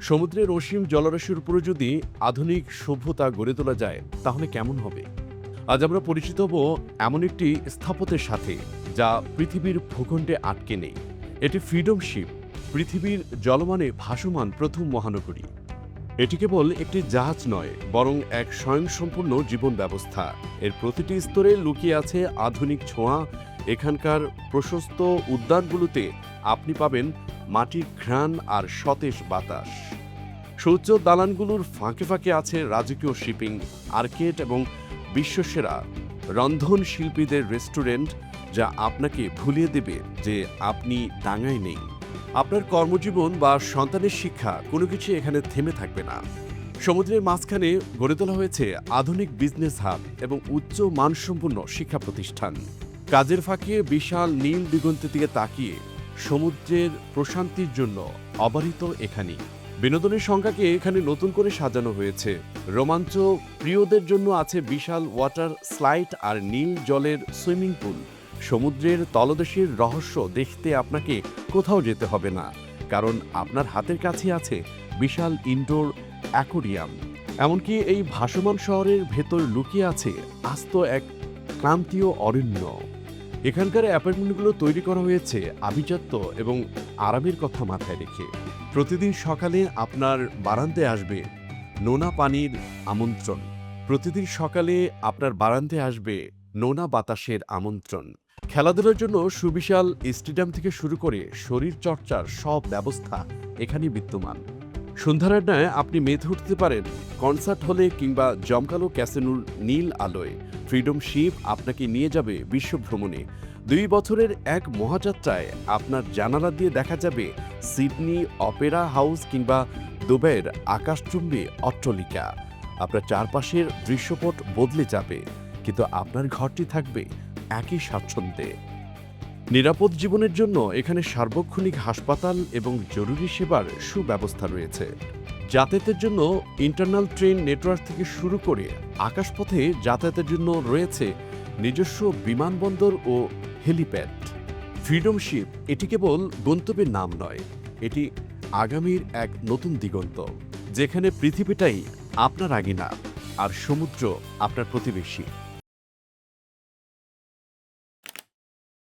সমুদ্রের অসীম জলরাশির উপরে যদি আধুনিক সভ্যতা গড়ে তোলা যায় তাহলে কেমন হবে? আজ আমরা পরিচিত হব এমন একটি স্থাপত্যের সাথে যা পৃথিবীর ভূখণ্ডে আটকে নেই। এটি ফ্রিডম শিপ, পৃথিবীর জলমানে ভাসমান প্রথম মহানগরী। এটি কেবল একটি জাহাজ নয়, বরং এক স্বয়ংসম্পূর্ণ জীবন ব্যবস্থা। এর প্রতিটি স্তরে লুকিয়ে আছে আধুনিক ছোঁয়া। এখানকার প্রশস্ত উদ্যানগুলোতে আপনি পাবেন মাটির ঘ্রাণ আর সতেজ বাতাস। সূর্য দালানগুলোর ফাঁকে ফাঁকে আছে রাজকীয় শিপিং আর্কেড এবং বিশ্বসেরা রন্ধন শিল্পীদের রেস্টুরেন্ট, যা আপনাকে ভুলিয়ে দেবে যে আপনি ডাঙায় নেই। আপনার কর্মজীবন বা সন্তানের শিক্ষা কোনো কিছু এখানে থেমে থাকবে না। সমুদ্রের মাঝখানে গড়ে তোলা হয়েছে আধুনিক বিজনেস হাব এবং উচ্চ মানসম্পন্ন শিক্ষা প্রতিষ্ঠান। কাজের ফাঁকে বিশাল নীল দিগন্তের দিকে তাকিয়ে সমুদ্রের প্রশান্তির জন্য অবারিত এখানেই। বিনোদনের সংখ্যাকে এখানে নতুন করে সাজানো হয়েছে। রোমাঞ্চ প্রিয়দের জন্য আছে বিশাল ওয়াটার স্লাইড আর নীল জলের সুইমিং পুল। সমুদ্রের তলদেশের রহস্য দেখতে আপনাকে কোথাও যেতে হবে না, কারণ আপনার হাতের কাছে আছে বিশাল ইনডোর অ্যাকোরিয়াম। এমনকি এই ভাসমান শহরের ভেতর লুকিয়ে আছে আস্ত এক ক্রান্তীয় অরণ্য। এখানকার অ্যাপার্টমেন্টগুলো তৈরি করা হয়েছে আভিজাত্য এবং আরামের কথা মাথায় রেখে। প্রতিদিন সকালে আপনার বারান্দায় আসবে নোনা পানির আমন্ত্রণ। প্রতিদিন সকালে আপনার বারান্দায় আসবে নোনা বাতাসের আমন্ত্রণ। খেলাধুলার জন্য সুবিশাল স্টেডিয়াম থেকে শুরু করে শরীর চর্চার সব ব্যবস্থা এখানে বিদ্যমান। সন্ধ্যার আড্ডায় আপনি মেতে উঠতে পারেন কনসার্ট হলে কিংবা জমকালো ক্যাসিনোর নীল আলোয়। ফ্রিডম শিপ আপনাকে নিয়ে যাবে বিশ্ব ভ্রমণে। 2 বছরের এক মহাযাত্রায় আপনার জানালা দিয়ে দেখা যাবে সিডনি অপেরা হাউস কিংবা দুবাইয়ের আকাশচুম্বী অট্টালিকা। আপনার চারপাশের দৃশ্যপট বদলে যাবে, কিন্তু আপনার ঘরটি থাকবে একই স্বাচ্ছন্দ্যে। নিরাপদ জীবনের জন্য এখানে সার্বক্ষণিক হাসপাতাল এবং জরুরি সেবার সুব্যবস্থা রয়েছে। যাতায়াতের জন্য ইন্টারনাল ট্রেন নেটওয়ার্ক থেকে শুরু করে আকাশপথে যাতায়াতের জন্য রয়েছে নিজস্ব বিমানবন্দর ও হেলিপ্যাড। ফ্রিডম শিপ এটি কেবল গন্তব্যের নাম নয়, এটি আগামীর এক নতুন দিগন্ত, যেখানে পৃথিবীটাই আপনার আগিনা আর সমুদ্র আপনার প্রতিবেশী।